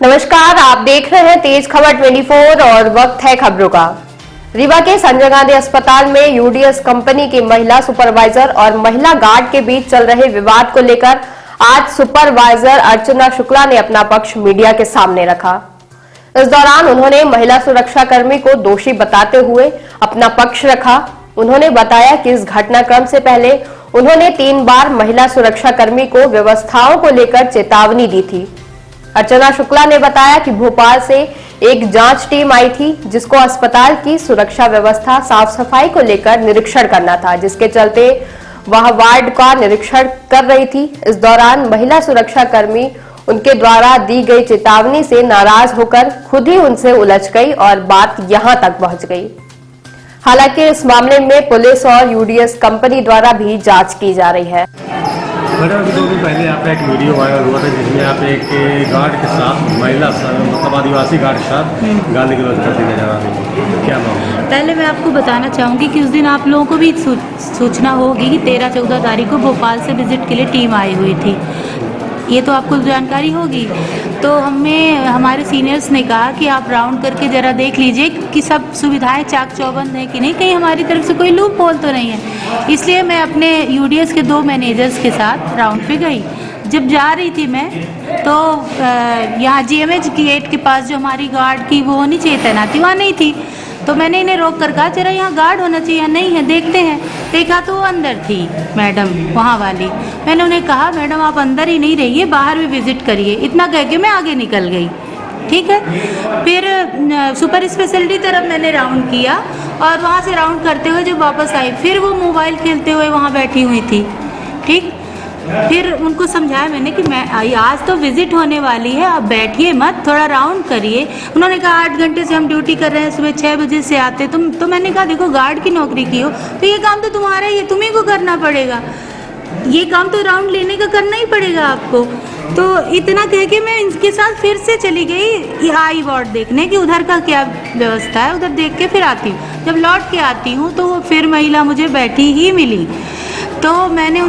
नमस्कार, आप देख रहे हैं तेज खबर 24 और वक्त है खबरों का। रीवा के संजय गांधी अस्पताल में यूडीएस कंपनी की महिला सुपरवाइजर और महिला गार्ड के बीच चल रहे विवाद को लेकर आज सुपरवाइजर अर्चना शुक्ला ने अपना पक्ष मीडिया के सामने रखा। इस दौरान उन्होंने महिला सुरक्षा कर्मी को दोषी बताते हुए अपना पक्ष रखा। उन्होंने बताया कि इस घटनाक्रम से पहले उन्होंने 3 बार महिला सुरक्षा कर्मी को व्यवस्थाओं को लेकर चेतावनी दी थी। अर्चना शुक्ला ने बताया कि भोपाल से एक जांच टीम आई थी जिसको अस्पताल की सुरक्षा व्यवस्था साफ सफाई को लेकर निरीक्षण करना था, जिसके चलते वह वार्ड का निरीक्षण कर रही थी। इस दौरान महिला सुरक्षा कर्मी उनके द्वारा दी गई चेतावनी से नाराज होकर खुद ही उनसे उलझ गई और बात यहां तक पहुंच गई। हालांकि इस मामले में पुलिस और यूडीएस कंपनी द्वारा भी जांच की जा रही है। मैडम, अभी 2 दिन पहले आपका एक वीडियो वायरल हुआ था जिसमें आप एक गार्ड के साथ महिला मतलब आदिवासी गार्ड के साथ गाली गलौज करती नजर आ रही है, क्या मामला? पहले मैं आपको बताना चाहूँगी कि उस दिन आप लोगों को भी सूचना होगी कि 13-14 तारीख को भोपाल से विजिट के लिए टीम आई हुई थी। ये तो आपको जानकारी होगी। तो हमें हमारे सीनियर्स ने कहा कि आप राउंड करके ज़रा देख लीजिए कि सब सुविधाएं चाक चौबंद हैं कि नहीं, कहीं हमारी तरफ से कोई लूप होल तो नहीं है। इसलिए मैं अपने यूडीएस के 2 मैनेजर्स के साथ राउंड पे गई। जब जा रही थी मैं तो यहाँ जीएमएच गेट के पास जो हमारी गार्ड की वो होनी चाहिए तैनाती, वहाँ नहीं थी। तो मैंने इन्हें रोक कर कहा जरा यहाँ गार्ड होना चाहिए या नहीं है, देखते हैं। देखा तो वो अंदर थी मैडम वहाँ वाली। मैंने उन्हें कहा मैडम आप अंदर ही नहीं रहिए, बाहर भी विजिट करिए। इतना कह के मैं आगे निकल गई। ठीक है, फिर सुपर स्पेशलिटी तरफ मैंने राउंड किया और वहाँ से राउंड करते हुए जब वापस आई फिर वो मोबाइल खेलते हुए वहाँ बैठी हुई थी। ठीक, फिर उनको समझाया मैंने कि मैं आज तो विजिट होने वाली है, आप बैठिए मत, थोड़ा राउंड करिए। उन्होंने कहा 8 घंटे से हम ड्यूटी कर रहे हैं, सुबह 6 बजे से आते तुम। तो मैंने कहा देखो गार्ड की नौकरी की हो तो ये काम तो तुम्हारा ही है, तुम्ही को करना पड़ेगा। ये काम तो राउंड लेने का करना ही पड़ेगा आपको। तो इतना कह के मैं इनके साथ फिर से चली गई आई वार्ड देखने कि उधर का क्या व्यवस्था है, उधर देख के फिर आती हूँ। जब लौट के आती हूँ तो वो फिर महिला मुझे बैठी ही मिली। तो मैंने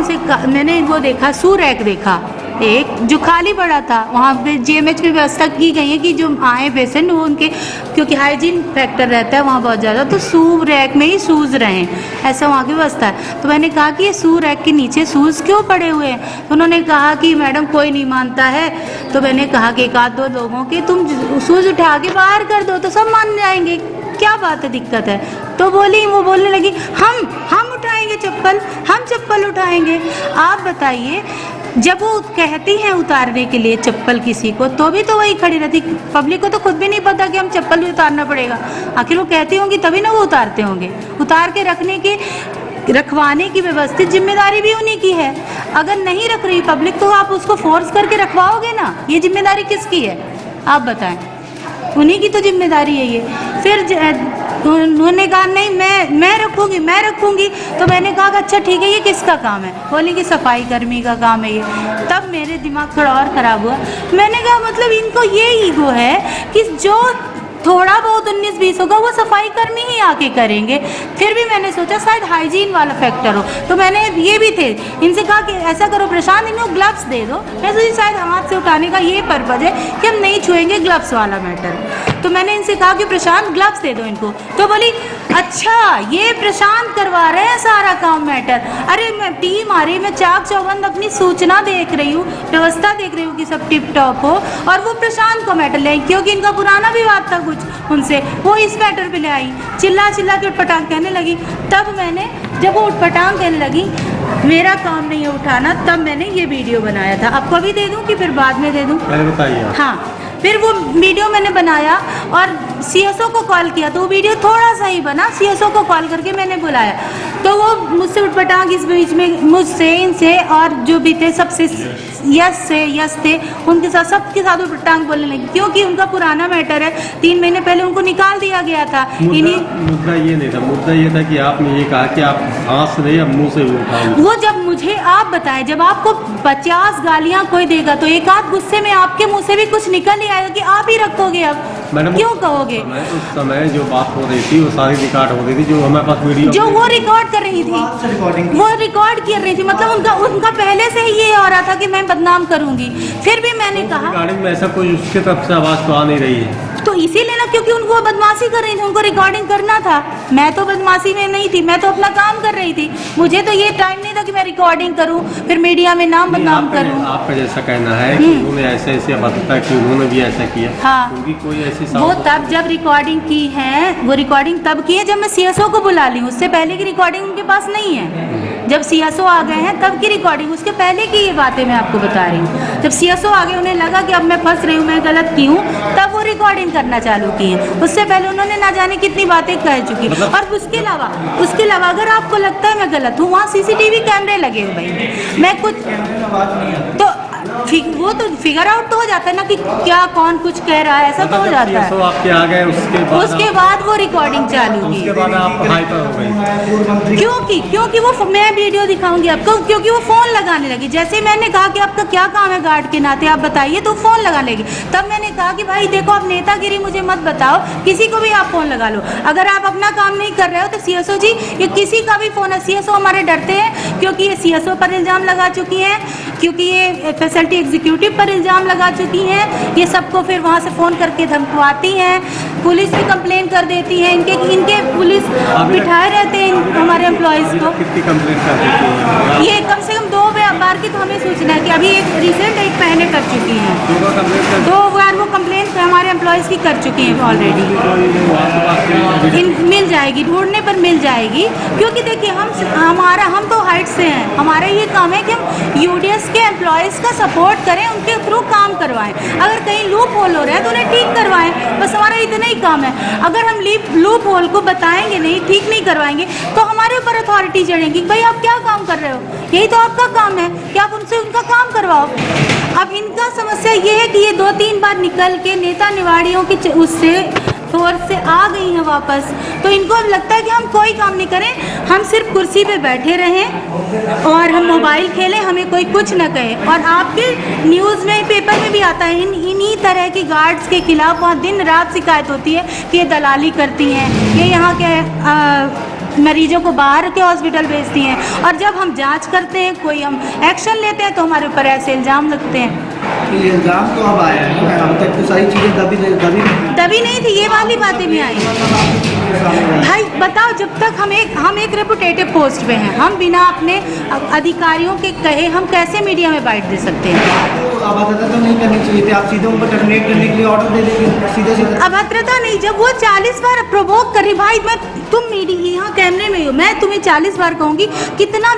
मैंने वो देखा, सू रैक देखा एक जो खाली पड़ा था। वहाँ पे जीएमएच में व्यवस्था की गई है कि जो आए पेशेंट वो उनके, क्योंकि हाइजीन फैक्टर रहता है वहाँ बहुत ज़्यादा, तो सू रैक में ही शूज़ रहें, ऐसा वहाँ की व्यवस्था है। तो मैंने कहा कि ये सू रैक के नीचे शूज़ क्यों पड़े हुए हैं? तो उन्होंने कहा कि मैडम कोई नहीं मानता है। तो मैंने कहा कि 1-2 लोगों के तुम शूज़ उठा के बाहर कर दो तो सब मान जाएंगे, क्या बात है, दिक्कत है? तो वो बोलने लगी हम उठाएंगे चप्पल, हम चप्पल उठाएंगे। आप बताइए, जब वो कहती हैं उतारने के लिए चप्पल किसी को तो भी तो वही खड़ी रहती। पब्लिक को तो खुद भी नहीं पता कि हम चप्पल भी उतारना पड़ेगा। आखिर वो कहती होंगी तभी ना वो उतारते होंगे। उतार के रखवाने की व्यवस्थित जिम्मेदारी भी उन्हीं की है। अगर नहीं रख रही पब्लिक तो आप उसको फोर्स करके रखवाओगे ना, ये जिम्मेदारी किसकी है आप बताएं? उन्हीं की तो जिम्मेदारी है ये। फिर उन्होंने कहा नहीं मैं रखूंगी। तो मैंने कहा अच्छा ठीक है, ये किसका काम है? बोली कि सफाई कर्मी का काम है ये। तब मेरे दिमाग थोड़ा और ख़राब हुआ। मैंने कहा मतलब इनको ये ईगो है कि जो थोड़ा बहुत 19-20 होगा वो सफाई कर्मी ही आके करेंगे। फिर भी मैंने सोचा शायद हाइजीन वाला फैक्टर हो, तो मैंने ये भी थे इनसे कहा कि ऐसा करो प्रशांत, इनको ग्लव्स दे दो। मैं सोची शायद हाथ से उठाने का ये पर्पज है कि हम नहीं छुएंगे, ग्लव्स वाला मैटर। तो मैंने इनसे कहा कि प्रशांत ग्लव्स दे दो इनको। तो बोली अच्छा ये प्रशांत करवा रहे हैं सारा काम मैटर। अरे मैं टीम आ रही, मैं चाक चौबंद अपनी सूचना देख रही हूँ, व्यवस्था देख रही हूँ कि सब टिप टॉप हो, और वो प्रशांत को मैटर ले आई क्योंकि इनका पुराना विवाद था कुछ उनसे, वो इस मैटर पे ले आई। चिल्ला के उठपटांग कहने लगी। तब मैंने, जब वो उठपटांग कहने लगी मेरा काम नहीं है उठाना, तब मैंने ये वीडियो बनाया था। आपको अभी दे दूँ कि फिर बाद में दे दूँ? बताइए। हाँ, फिर वो वीडियो मैंने बनाया और सीएसओ को कॉल किया तो वो वीडियो थोड़ा सा ही बना। सीएसओ को कॉल करके मैंने बुलाया तो वो मुझसे उठपटांग इस बीच में मुझसे, इनसे और जो भी थे सबसे यस थे उनके साथ, सबके साथ उठपटांग बोलने लगी क्योंकि उनका पुराना मैटर है। 3 महीने पहले उनको निकाल दिया गया था। मुद्दा ये नहीं था, मुद्दा ये था कि आपने ये कहा कि आप हाथ से या मुँह से उठाओगे। वो जब मुझे आप बताए, जब आपको 50 गालियाँ कोई देगा तो एक आध गुस्से में आपके मुँह से भी कुछ निकल ही आएगा कि आप ही रखोगे अब। मैडम, क्यों कहोगे? उस समय जो बात हो रही थी वो सारी रिकॉर्ड हो रही थी, जो हमारे पास वीडियो जो वो रिकॉर्ड कर रही थी, वो रिकॉर्ड कर रही थी, मतलब उनका पहले से ही ये हो रहा था कि मैं बदनाम करूंगी। फिर भी मैंने कहा रिकॉर्डिंग में ऐसा कोई उसके तरफ से आवाज़ तो आ नहीं रही है। तो इसीलिए ना, क्योंकि उनको बदमाशी कर रही थी, उनको रिकॉर्डिंग करना था। मैं तो बदमाशी में नहीं थी, मैं तो अपना काम कर रही थी। मुझे तो ये टाइम नहीं था कि मैं रिकॉर्डिंग करूं, फिर मीडिया में नाम बदनाम करूं। आपका जैसा कहना है कि उन्होंने ऐसे ऐसे बताया कि उन्होंने भी ऐसा किया। हाँ, उनकी कोई ऐसी वो तब जब रिकॉर्डिंग की है, वो रिकॉर्डिंग तब की है जब मैं सीएसओ को बुला ली। उससे पहले की रिकॉर्डिंग उनके पास नहीं है। जब सीएसओ आ गए हैं तब की रिकॉर्डिंग, उसके पहले की ये बातें मैं आपको बता रही हूँ। जब सीएसओ आ गए, उन्हें लगा कि अब मैं फंस रही हूँ, मैं गलत की हूँ, तब वो रिकॉर्डिंग करना चालू की है। उससे पहले उन्होंने ना जाने कितनी बातें कह चुकी। और उसके अलावा अगर आपको लगता है मैं गलत हूँ, वहाँ सीसीटीवी कैमरे लगे हुए भाई, मैं कुछ तो वो तो फिगर आउट तो हो जाता है ना कि क्या कौन कुछ कह रहा है, ऐसा तो हो जाता है। आपके आ गए, उसके बाद वो रिकॉर्डिंग चालू की। उसके बाद आप हाइपर हो गई। क्योंकि वो मैं वीडियो दिखाऊंगी आपको, क्योंकि वो फोन लगाने लगी। जैसे मैंने कहा कि आपका क्या काम है गार्ड के नाते, आप बताइए, तो फोन लगाने लगी। तब मैंने कहा कि भाई देखो, आप नेतागिरी मुझे मत बताओ, किसी को भी आप फोन लगा लो। अगर आप अपना काम नहीं कर रहे हो तो सीएसओ जी, ये किसी का भी फोन है। सीएसओ हमारे डरते हैं क्योंकि ये सीएसओ पर इल्जाम लगा चुकी हैं, क्योंकि ये फैसिलिटी एग्जीक्यूटिव पर इल्जाम लगा चुकी हैं। ये सबको फिर वहाँ से फ़ोन करके धमकवाती हैं, पुलिस भी कंप्लेन कर देती है। इनके पुलिस बिठाए रहते हैं हमारे एम्प्लॉयज़ को। कितनी कंप्लेन कर देती हैं? ये कम से कम 2 बार की तो हमें सूचना है कि अभी एक रिसेंट एक पहले कर चुकी हैं। 2 बार वो कंप्लेन हमारे एम्प्लॉयज़ की कर चुकी हैं ऑलरेडी। मिल जाएगी, ढूंढने पर मिल जाएगी। क्योंकि देखिए, हम तो हाइट से हैं, हमारा ये काम है कि हम यूडीएस के एम्प्लॉयज़ का सपोर्ट करें, उनके थ्रू काम करवाएं। अगर कहीं लूप होल हो रहा है तो उन्हें ठीक करवाएं, बस हमारा इतना ही काम है। अगर हम लूप होल को बताएंगे नहीं, ठीक नहीं करवाएंगे, तो हमारे ऊपर अथॉरिटी चढ़ेगी, भाई आप क्या काम कर रहे हो, यही तो आपका काम है कि आप उनसे उनका काम करवाओ। अब इनका समस्या ये है कि ये 2-3 बार निकल के नेता निवाड़ियों के उससे फोर्स से आ गई हैं वापस, तो इनको अब लगता है कि हम कोई काम नहीं करें, हम सिर्फ कुर्सी पे बैठे रहें और हम मोबाइल खेलें, हमें कोई कुछ न कहे। और आपके न्यूज़ में, पेपर में भी आता है, इन्हीं तरह की गार्ड्स के खिलाफ वहाँ दिन रात शिकायत होती है कि ये दलाली करती हैं, ये यहाँ के मरीजों को बाहर के हॉस्पिटल भेजती हैं। और जब हम जांच करते हैं, कोई हम एक्शन लेते हैं, तो हमारे ऊपर ऐसे इल्ज़ाम लगते हैं। ये इल्ज़ाम तो अब आया है, अब तक तो सारी चीज़ें दबी नहीं थी, ये वाली बातें भी आई। भाई बताओ, जब तक हम एक रेपुटेटिव पोस्ट पे हैं, हम बिना अपने अधिकारियों के कहे हम कैसे मीडिया में बाइट दे सकते हैं? अभद्रता तो नहीं करनी चाहिए थी, आप सीधे उनको टर्मिनेट करने के लिए ऑर्डर दे देंगे सीधे। अभद्रता नहीं, जब वो 40 बार प्रोवोक कर रही, भाई तुम मीडिया यहाँ कैमरे में हो, मैं तुम्हें 40 बार कहूँगी, कितना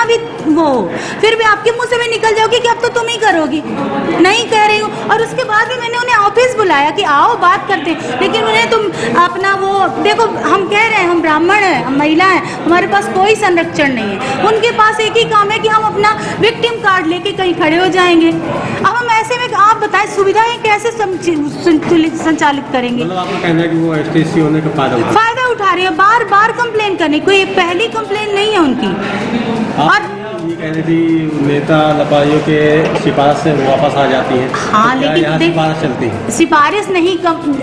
भी वो, फिर भी आपके मुँह से भी निकल जाओगी कि अब तो तुम ही करोगी, नहीं कह रही हूँ। और उसके बाद भी मैंने उन्हें ऑफिस बुलाया कि आओ बात करते हैं, लेकिन उन्हें तुम अपना वो देखो, हम कह रहे हैं हम ब्राह्मण हैं, हम महिला हैं, हमारे पास कोई संरक्षण नहीं है। उनके पास एक ही काम है कि हम अपना विक्टिम कार्ड लेके कहीं खड़े हो जाएंगे। अब हम ऐसे में, आप बताएं, सुविधाएं कैसे संचालित करेंगे? मतलब आपका कहना है कि वो एसटीसी होने का फायदा उठा रहे हैं, बार बार कंप्लेन करने, कोई पहली कंप्लेन नहीं है उनकी। और ये कह रही थी नेता लपाइयों के सिफारिश से वापस आ जाती हैं। हाँ, तो लेकिन सिफारिश चलती है, सिफारिश नहीं,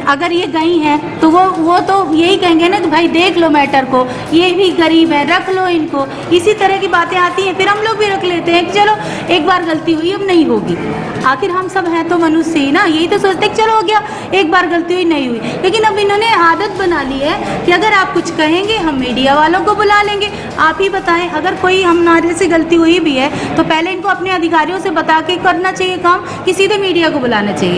अगर ये गई हैं तो वो तो यही कहेंगे ना कि भाई देख लो मैटर को, ये भी गरीब है, रख लो इनको, इसी तरह की बातें आती हैं। फिर हम लोग भी रख लेते हैं कि चलो एक बार गलती हुई, अब नहीं होगी। आखिर हम सब हैं तो मनुष्य ही ना, यही तो सोचते कि चलो हो गया, एक बार गलती हुई, नहीं हुई। लेकिन अब इन्होंने आदत बना ली है कि अगर आप कुछ कहेंगे हम मीडिया वालों को बुला लेंगे। आप ही बताएं, अगर कोई हमारे से गलती हुई भी है तो पहले इनको अपने अधिकारियों से बता के करना चाहिए काम, कि सीधे मीडिया को बुलाना चाहिए।